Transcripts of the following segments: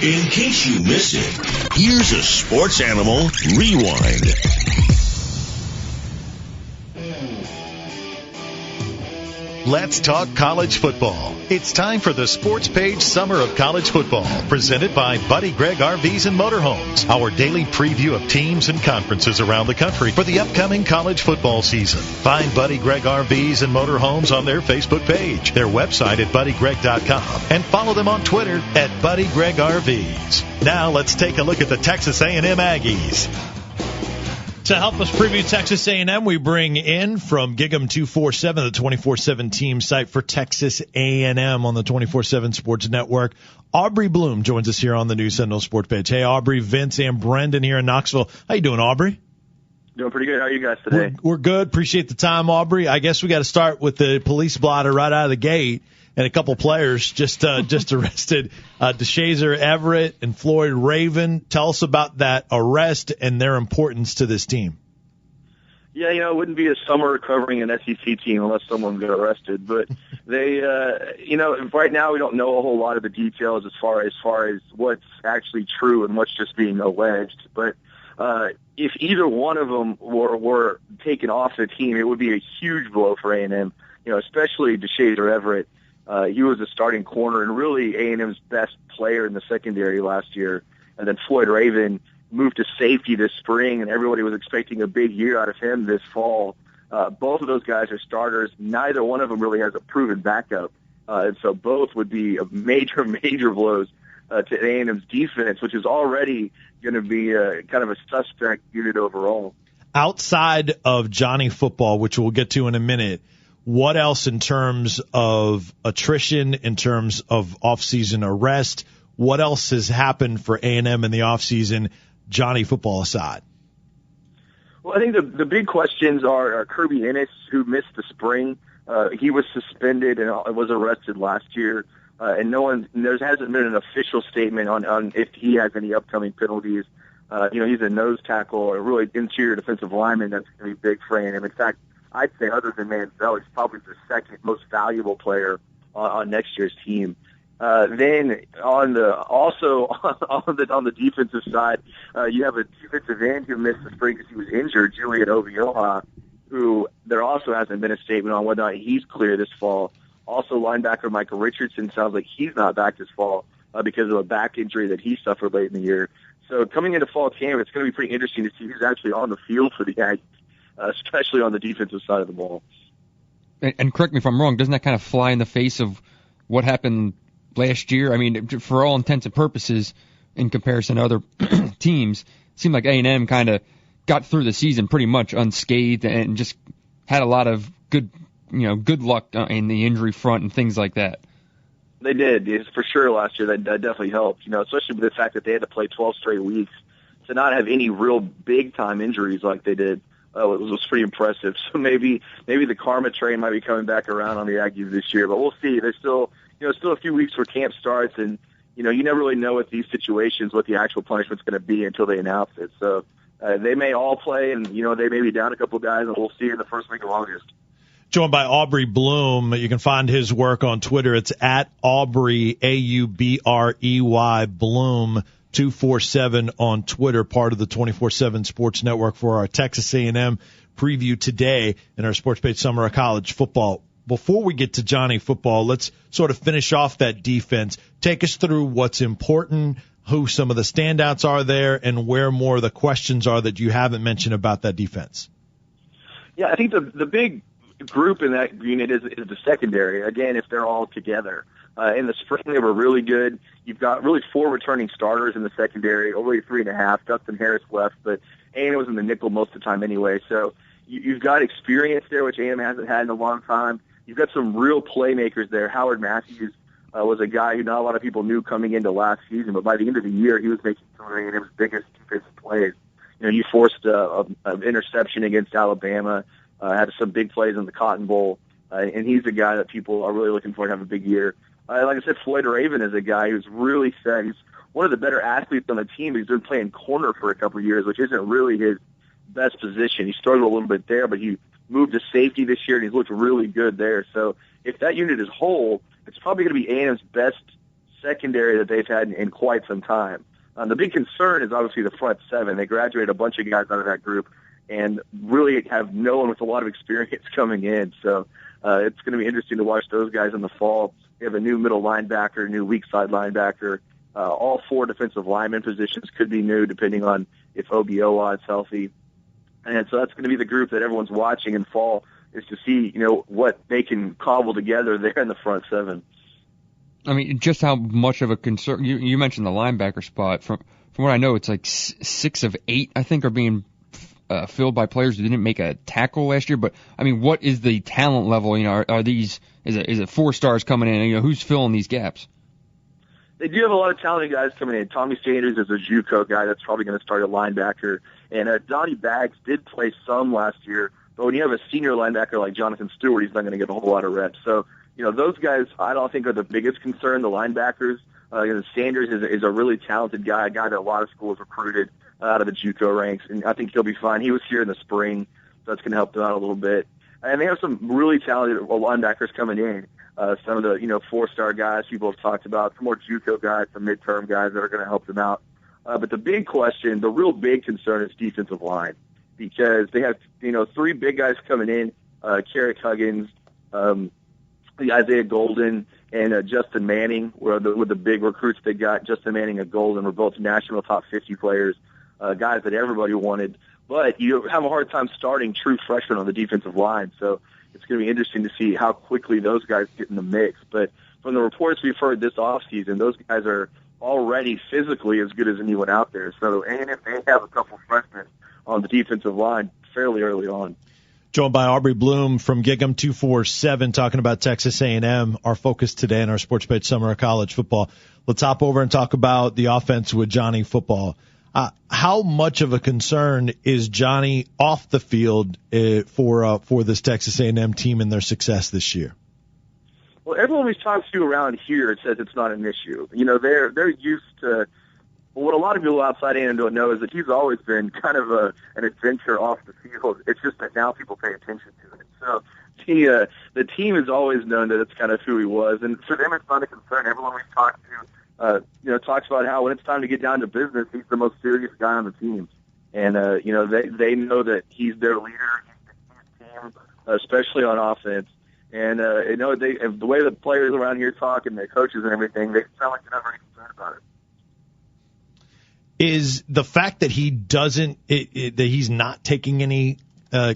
In case you missed it, here's a Sports Animal Rewind. Let's talk college football. It's time for the Sports Page Summer of College Football, presented by Buddy Gregg RVs and Motorhomes, our daily preview of teams and conferences around the country for the upcoming college football season. Find Buddy Gregg RVs and Motorhomes on their Facebook page, their website at buddygregg.com, and follow them on Twitter at Buddy Gregg RVs. Now let's take a look at the Texas A&M Aggies. To help us preview Texas A&M, we bring in from Gig'em 247, the 24/7 team site for Texas A&M on the 24/7 Sports Network. Aubrey Bloom joins us here on the News Sentinel Sports Page. Hey, Aubrey, Vince, and Brendan here in Knoxville. How you doing, Aubrey? Doing pretty good. How are you guys today? We're good. Appreciate the time, Aubrey. I guess we got to start with the police blotter right out of the gate. And a couple players just arrested, DeShazer Everett and Floyd Raven. Tell us about that arrest and their importance to this team. Yeah, it wouldn't be a summer covering an SEC team unless someone got arrested. But they, right now we don't know a whole lot of the details as far as what's actually true and what's just being alleged. But if either one of them were taken off the team, it would be a huge blow for A&M. Especially DeShazer Everett. He was a starting corner and really A&M's best player in the secondary last year. And then Floyd Raven moved to safety this spring, and everybody was expecting a big year out of him this fall. Both of those guys are starters. Neither one of them really has a proven backup. And so both would be major blows to A&M's defense, which is already going to be kind of a suspect unit overall. Outside of Johnny Football, which we'll get to in a minute, what else in terms of attrition, in terms of off-season arrest, what else has happened for A&M in the off-season, Johnny Football aside? Well, I think the big questions are Kirby Ennis, who missed the spring. He was suspended and was arrested last year. And there hasn't been an official statement on if he has any upcoming penalties. He's a nose tackle, or really interior defensive lineman that's going to be big for A&M. In fact, I'd say other than Manziel, he's probably the second most valuable player on next year's team. Then on the defensive side, you have a defensive end who missed the spring because he was injured, Julian Ovioha, who there also hasn't been a statement on whether or not he's clear this fall. Also, linebacker Michael Richardson sounds like he's not back this fall because of a back injury that he suffered late in the year. So coming into fall camp, it's going to be pretty interesting to see who's actually on the field for the Aggies. Especially on the defensive side of the ball. And correct me if I'm wrong, doesn't that kind of fly in the face of what happened last year? I mean, for all intents and purposes, in comparison to other teams, it seemed like A&M kind of got through the season pretty much unscathed and just had a lot of good luck in the injury front and things like that. They did. It's for sure last year. That definitely helped, especially with the fact that they had to play 12 straight weeks. To not have any real big-time injuries like they did. It was pretty impressive. So maybe the karma train might be coming back around on the Aggies this year, but we'll see. There's still a few weeks before camp starts, and you never really know with these situations what the actual punishment's going to be until they announce it. So they may all play, and they may be down a couple guys, and we'll see in the first week of August. Joined by Aubrey Bloom. You can find his work on Twitter. It's at Aubrey, Aubrey Bloom. 247 on Twitter, part of the 24/7 Sports Network for our Texas A&M preview today in our Sports Page Summer of College Football. Before we get to Johnny Football, let's sort of finish off that defense. Take us through what's important, who some of the standouts are there, and where more of the questions are that you haven't mentioned about that defense. Yeah, I think the big group in that unit is the secondary, again, if they're all together. In the spring, they were really good. You've got really 4 returning starters in the secondary, only 3.5. Dustin Harris left, but A&M was in the nickel most of the time anyway. So you've got experience there, which A&M hasn't had in a long time. You've got some real playmakers there. Howard Matthews was a guy who not a lot of people knew coming into last season, but by the end of the year, he was making some of A&M's biggest defensive plays. He forced an interception against Alabama, had some big plays in the Cotton Bowl, and he's a guy that people are really looking for to have a big year. Like I said, Floyd Raven is a guy who's really set. He's one of the better athletes on the team. He's been playing corner for a couple of years, which isn't really his best position. He struggled a little bit there, but he moved to safety this year, and he's looked really good there. So if that unit is whole, it's probably going to be A&M's best secondary that they've had in quite some time. The big concern is obviously the front seven. They graduated a bunch of guys out of that group and really have no one with a lot of experience coming in. So it's going to be interesting to watch those guys in the fall. They have a new middle linebacker, new weak side linebacker. All four defensive lineman positions could be new depending on if Obiowa is healthy. And so that's going to be the group that everyone's watching in fall, is to see, what they can cobble together there in the front seven. I mean, just how much of a concern, you mentioned the linebacker spot. From what I know, it's like 6 of 8, I think, are being filled by players who didn't make a tackle last year. But, I mean, what is the talent level? Are these, is it 4 stars coming in? Who's filling these gaps? They do have a lot of talented guys coming in. Tommy Sanders is a JUCO guy that's probably going to start a linebacker. And Donnie Baggs did play some last year. But when you have a senior linebacker like Jonathan Stewart, he's not going to get a whole lot of reps. So, those guys I don't think are the biggest concern, the linebackers. Sanders is a really talented guy, a guy that a lot of schools recruited out of the JUCO ranks, and I think he'll be fine. He was here in the spring, so that's going to help them out a little bit. And they have some really talented linebackers coming in. Some of the 4-star guys people have talked about, some more JUCO guys, some midterm guys that are going to help them out. But the big question, the real big concern is defensive line, because they have 3 big guys coming in, Carrick Huggins, Isaiah Golden, and Justin Manning with the big recruits they got. Justin Manning and Golden were both national top 50 players, guys that everybody wanted. But you have a hard time starting true freshmen on the defensive line, so it's going to be interesting to see how quickly those guys get in the mix. But from the reports we've heard this offseason, those guys are already physically as good as anyone out there. So, and if they have a couple freshmen on the defensive line fairly early on. Joined by Aubrey Bloom from Gig'em 247, talking about Texas A&M, our focus today in our Sports Page Summer of College Football. Let's hop over and talk about the offense with Johnny Football. How much of a concern is Johnny off the field for this Texas A&M team and their success this year? Well, everyone we've talked to around here says it's not an issue. They're used to. Well, what a lot of people outside A&M don't know is that he's always been kind of an adventure off the field. It's just that now people pay attention to it. So the team has always known that it's kind of who he was, and for them it's not a concern. Everyone we've talked to, talks about how when it's time to get down to business, he's the most serious guy on the team, and they know that he's their leader, he's the team, especially on offense. And the way the players around here talk and their coaches and everything, they sound like they're not very concerned about it. Is the fact that he that he's not taking any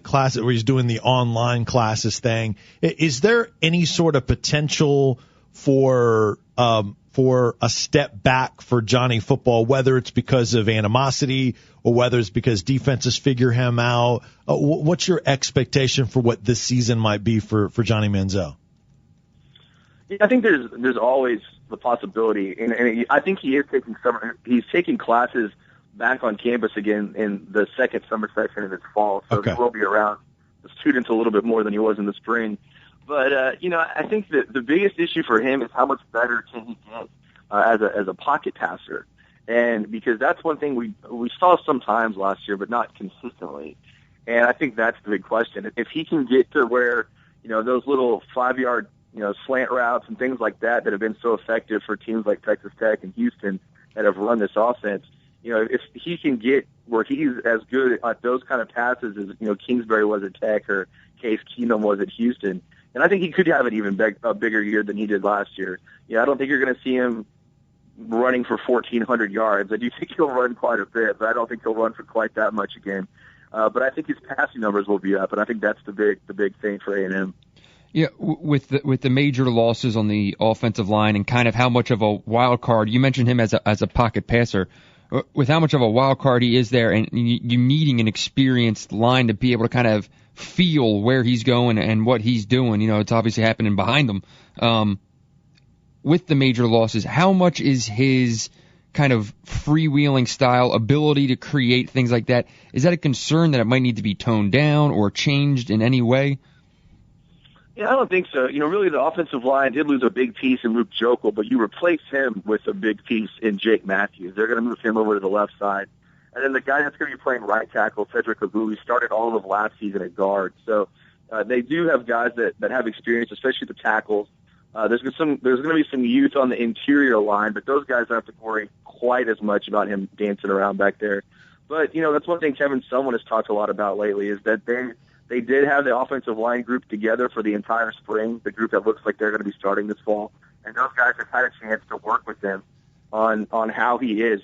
classes, or he's doing the online classes thing, is there any sort of potential for a step back for Johnny Football, whether it's because of animosity or whether it's because defenses figure him out? What's your expectation for what this season might be for Johnny Manziel? Yeah, I think there's always the possibility, and I think he's taking classes back on campus again in the second summer session in this fall, so okay. He will be around the students a little bit more than he was in the spring. But I think that the biggest issue for him is how much better can he get as a pocket passer, and because that's one thing we saw sometimes last year, but not consistently. And I think that's the big question. If he can get to where those little 5-yard slant routes and things like that have been so effective for teams like Texas Tech and Houston that have run this offense, if he can get where he's as good at those kind of passes as Kingsbury was at Tech or Case Keenum was at Houston, and I think he could have an even bigger year than he did last year. I don't think you're going to see him running for 1,400 yards. I do think he'll run quite a bit, but I don't think he'll run for quite that much again. But I think his passing numbers will be up, and I think that's the big thing for A&M. Yeah, with the major losses on the offensive line and kind of how much of a wild card, you mentioned him as a pocket passer, with how much of a wild card he is there, and you needing an experienced line to be able to kind of feel where he's going and what he's doing. It's obviously happening behind him. With the major losses, how much is his kind of freewheeling style, ability to create things like that, is that a concern that it might need to be toned down or changed in any way? Yeah, I don't think so. Really the offensive line did lose a big piece in Luke Jokel, but you replace him with a big piece in Jake Matthews. They're going to move him over to the left side. And then the guy that's going to be playing right tackle, Cedric Abuli, started all of last season at guard. So they do have guys that have experience, especially the tackles. There's going to be some youth on the interior line, but those guys don't have to worry quite as much about him dancing around back there. But, that's one thing Kevin Sumlin has talked a lot about lately is that they did have the offensive line group together for the entire spring, the group that looks like they're going to be starting this fall. And those guys have had a chance to work with him on how he is.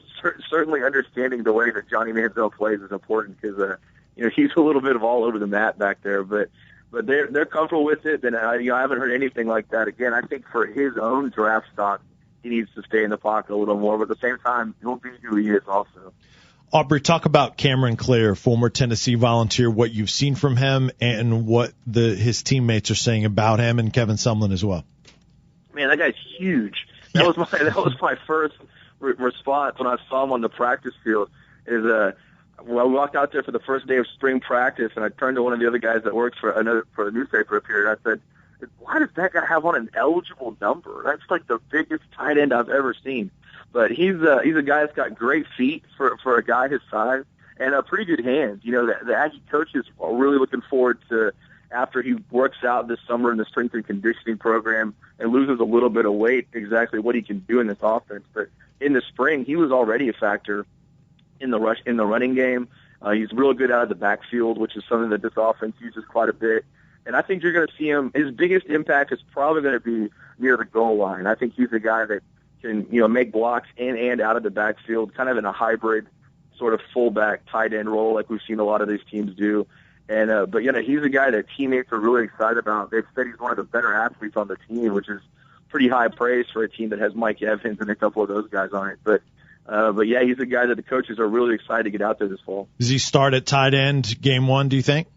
Certainly understanding the way that Johnny Manziel plays is important because, he's a little bit of all over the mat back there. But they're comfortable with it. And I haven't heard anything like that. Again, I think for his own draft stock, he needs to stay in the pocket a little more. But at the same time, he'll be who he is also. Aubrey, talk about Cameron Clare, former Tennessee Volunteer, what you've seen from him and what his teammates are saying about him, and Kevin Sumlin as well. Man, that guy's huge. That was my first response when I saw him on the practice field. I walked out there for the first day of spring practice, and I turned to one of the other guys that works for a newspaper up here, and I said, "Why does that guy have on an eligible number? That's like the biggest tight end I've ever seen." But he's a guy that's got great feet for a guy his size and pretty good hands. The Aggie coaches are really looking forward to after he works out this summer in the strength and conditioning program and loses a little bit of weight, exactly what he can do in this offense. But in the spring, he was already a factor in the running game. He's real good out of the backfield, which is something that this offense uses quite a bit. And I think you're going to see him. His biggest impact is probably going to be near the goal line. I think he's a guy that can make blocks in and out of the backfield, kind of in a hybrid sort of fullback tight end role like we've seen a lot of these teams do. And but he's a guy that teammates are really excited about. They've said he's one of the better athletes on the team, which is pretty high praise for a team that has Mike Evans and a couple of those guys on it. But yeah, he's a guy that the coaches are really excited to get out there this fall. Does he start at tight end game one, do you think?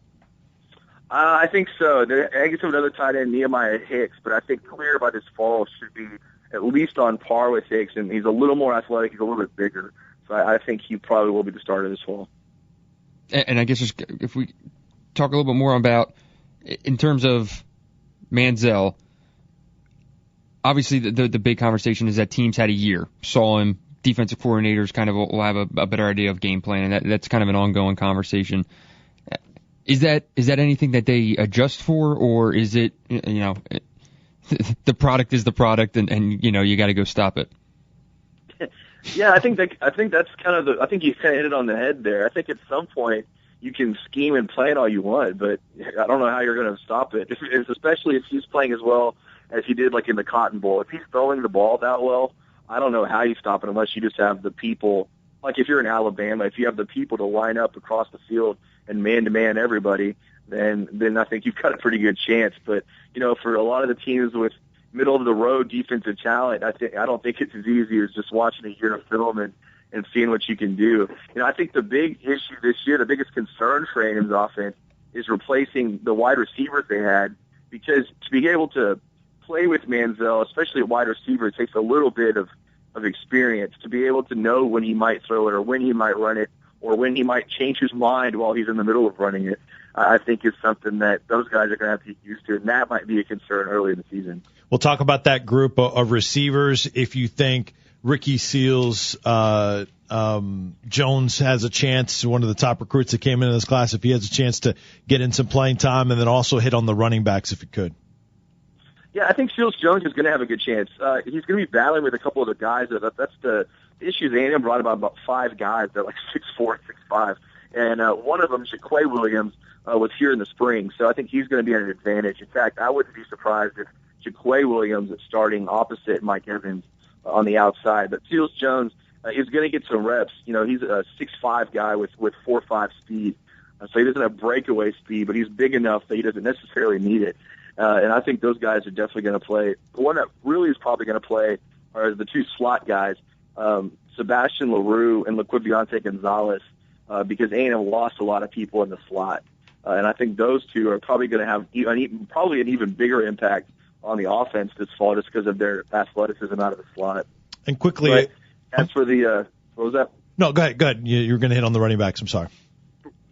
I think so. The Aggies have another tight end, Nehemiah Hicks, but I think Clear by this fall should be at least on par with Hicks, and he's a little more athletic. He's a little bit bigger. So I think he probably will be the starter this fall. And I guess just if we talk a little bit more about, in terms of Manziel, obviously the big conversation is that teams had a year, saw him, defensive coordinators kind of will have a better idea of game plan, and that's kind of an ongoing conversation. Is that anything that they adjust for, or is it, the product is the product, and you got to go stop it? Yeah, I think that's kind of I think you kind of hit it on the head there. I think at some point you can scheme and plan all you want, but I don't know how you're going to stop it. Especially if he's playing as well as he did, like in the Cotton Bowl. If he's throwing the ball that well, I don't know how you stop it unless you just have the people. Like if you're in Alabama, if you have the people to line up across the field and man-to-man everybody, then I think you've got a pretty good chance. But for a lot of the teams with middle-of-the-road defensive talent, I don't think it's as easy as just watching a year of film and seeing what you can do. I think the big issue this year, the biggest concern for A&M's offense, is replacing the wide receivers they had, because to be able to play with Manziel, especially at wide receiver, it takes a little bit of experience to be able to know when he might throw it or when he might run it or when he might change his mind while he's in the middle of running it. I think is something that those guys are going to have to get used to, and that might be a concern early in the season. We'll talk about that group of receivers. If you think Ricky Seals Jones has a chance, one of the top recruits that came into this class, if he has a chance to get in some playing time, and then also hit on the running backs if he could. Yeah, I think Seals Jones is going to have a good chance. He's going to be battling with a couple of the guys. That's the issue. A&M brought about 5 guys that are like 6'4", 6'5", and one of them, Jaquay Williams, was here in the spring, so I think he's going to be at an advantage. In fact, I wouldn't be surprised if Jaquay Williams is starting opposite Mike Evans on the outside. But Seals Jones is going to get some reps. He's a 6'5" guy with 4.5 speed, so he doesn't have breakaway speed, but he's big enough that he doesn't necessarily need it. And I think those guys are definitely going to play. The one that really is probably going to play are the 2 slot guys, Sebastian LaRue and Laquivionte Gonzalez, because A&M lost a lot of people in the slot. And I think those 2 are probably going to have probably an even bigger impact on the offense this fall just because of their athleticism out of the slot. And quickly, but as for the what was that? No, go ahead. You're going to hit on the running backs. I'm sorry.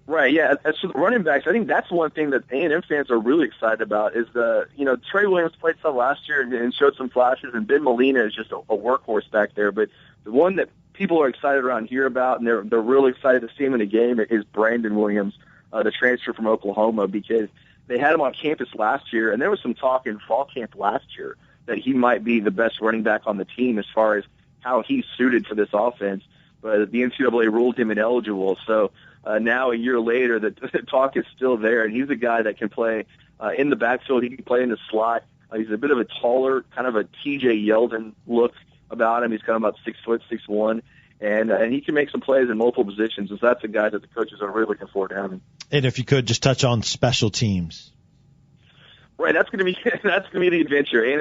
Right, yeah. As for the running backs, I think that's one thing that A&M fans are really excited about is Trey Williams played some last year and showed some flashes, and Ben Molina is just a workhorse back there. But the one that people are excited around here about, and they're really excited to see him in a game, is Brandon Williams, the transfer from Oklahoma, because they had him on campus last year, and there was some talk in fall camp last year that he might be the best running back on the team as far as how he's suited for this offense. But the NCAA ruled him ineligible. So now a year later, the talk is still there, and he's a guy that can play in the backfield. He can play in the slot. He's a bit of a taller, kind of a TJ Yeldon look about him. He's kind of about 6 foot, 6'1", and he can make some plays in multiple positions. So that's a guy that the coaches are really looking forward to having. And if you could just touch on special teams. Right, that's going to be the adventure. A&M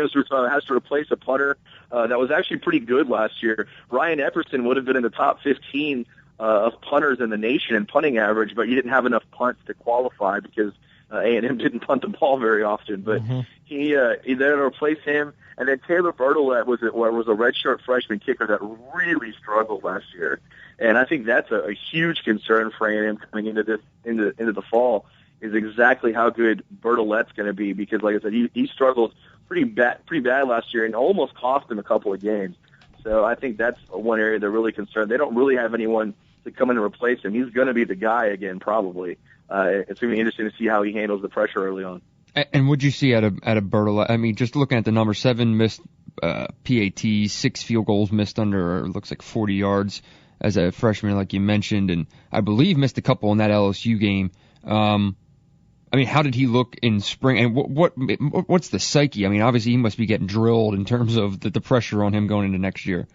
has to replace a punter that was actually pretty good last year. Ryan Epperson would have been in the top 15 of punters in the nation in punting average, but he didn't have enough punts to qualify because A&M didn't punt the ball very often. But he they're going to replace him. And then Taylor Bertolette was a redshirt freshman kicker that really struggled last year, and I think that's a huge concern for A&M coming into the fall. Is exactly how good Bertolette's going to be, because, like I said, he struggled pretty bad last year and almost cost him a couple of games. So I think that's one area they're really concerned. They don't really have anyone to come in and replace him. He's going to be the guy again, probably. It's going to be interesting to see how he handles the pressure early on. And what'd you see at a Bertolette? I mean, just looking at the number, 7 missed PATs, 6 field goals missed under, looks like 40 yards as a freshman, like you mentioned, and I believe missed a couple in that LSU game. I mean, how did he look in spring? And what's the psyche? I mean, obviously he must be getting drilled in terms of the pressure on him going into next year.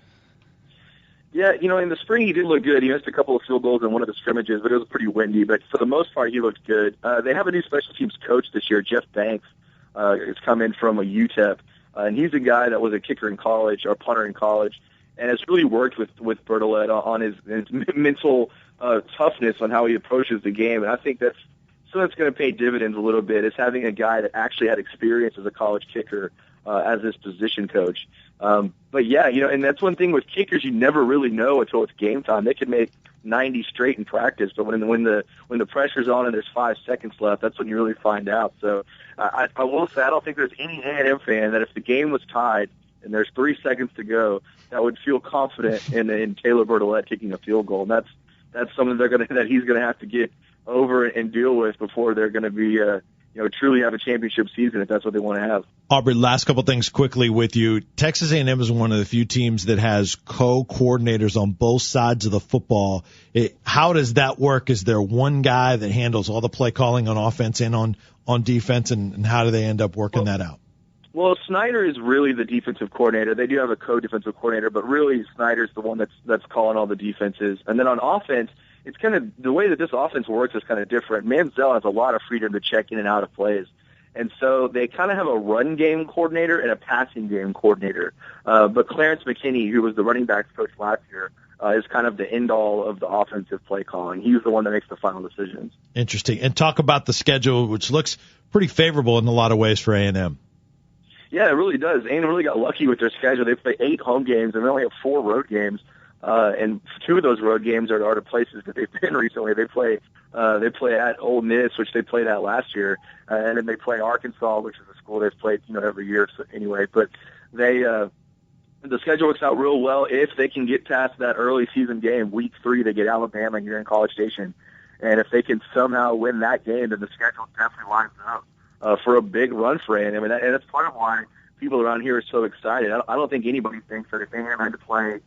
Yeah, in the spring he did look good. He missed a couple of field goals in one of the scrimmages, but it was pretty windy. But for the most part, he looked good. They have a new special teams coach this year, Jeff Banks. Has come in from a UTEP, and he's a guy that was a kicker in college or punter in college, and has really worked with Bertolette on his mental toughness on how he approaches the game. And I think that's going to pay dividends a little bit, is having a guy that actually had experience as a college kicker as his position coach. But yeah, and that's one thing with kickers, you never really know until it's game time. They can make 90 straight in practice, but when the pressure's on and there's 5 seconds left, that's when you really find out. So I will say I don't think there's any A&M fan that if the game was tied and there's 3 seconds to go, that would feel confident in Taylor Bertolette kicking a field goal. And that's something that he's going to have to get over and deal with before they're going to be truly have a championship season, if that's what they want to have. Aubrey, last couple things quickly with you. Texas A&M is one of the few teams that has co-coordinators on both sides of the football. How does that work? Is there one guy that handles all the play calling on offense and on defense, and how do they end up working that out? Well, Snyder is really the defensive coordinator. They do have a co-defensive coordinator, but really Snyder's the one that's calling all the defenses. And then on offense, it's kind of the way that this offense works is kind of different. Manziel has a lot of freedom to check in and out of plays. And so they kind of have a run game coordinator and a passing game coordinator. But Clarence McKinney, who was the running backs coach last year, is kind of the end-all of the offensive play calling. He's the one that makes the final decisions. Interesting. And talk about the schedule, which looks pretty favorable in a lot of ways for A&M. Yeah, it really does. A&M really got lucky with their schedule. They play 8 home games, and they only have 4 road games. And 2 of those road games are the places that they've been recently. They play at Ole Miss, which they played at last year, and then they play Arkansas, which is a school they've played every year. So anyway, but the schedule works out real well if they can get past that early season game. Week 3, they get Alabama here in College Station, and if they can somehow win that game, then the schedule definitely lines up for a big run for A&M, and that's part of why people around here are so excited. I don't think anybody thinks that if A&M had to play,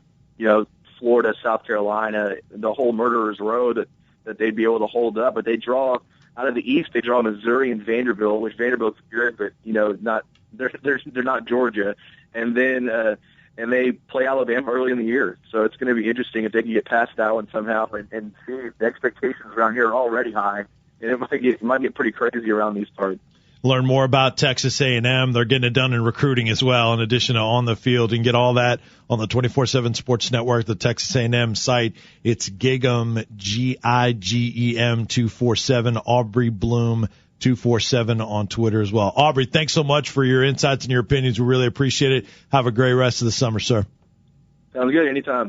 Florida, South Carolina, the whole murderer's row that they'd be able to hold up. But they draw out of the East. They draw Missouri and Vanderbilt, which Vanderbilt's good, but they're not Georgia. And then and they play Alabama early in the year. So it's going to be interesting if they can get past that one somehow and see the expectations around here are already high, and it might get pretty crazy around these parts. Learn more about Texas A&M. They're getting it done in recruiting as well, in addition to on the field. You can get all that on the 24/7 Sports Network, the Texas A&M site. It's Gigem, Gigem 247, Aubrey Bloom 247 on Twitter as well. Aubrey, thanks so much for your insights and your opinions. We really appreciate it. Have a great rest of the summer, sir. Sounds good. Anytime.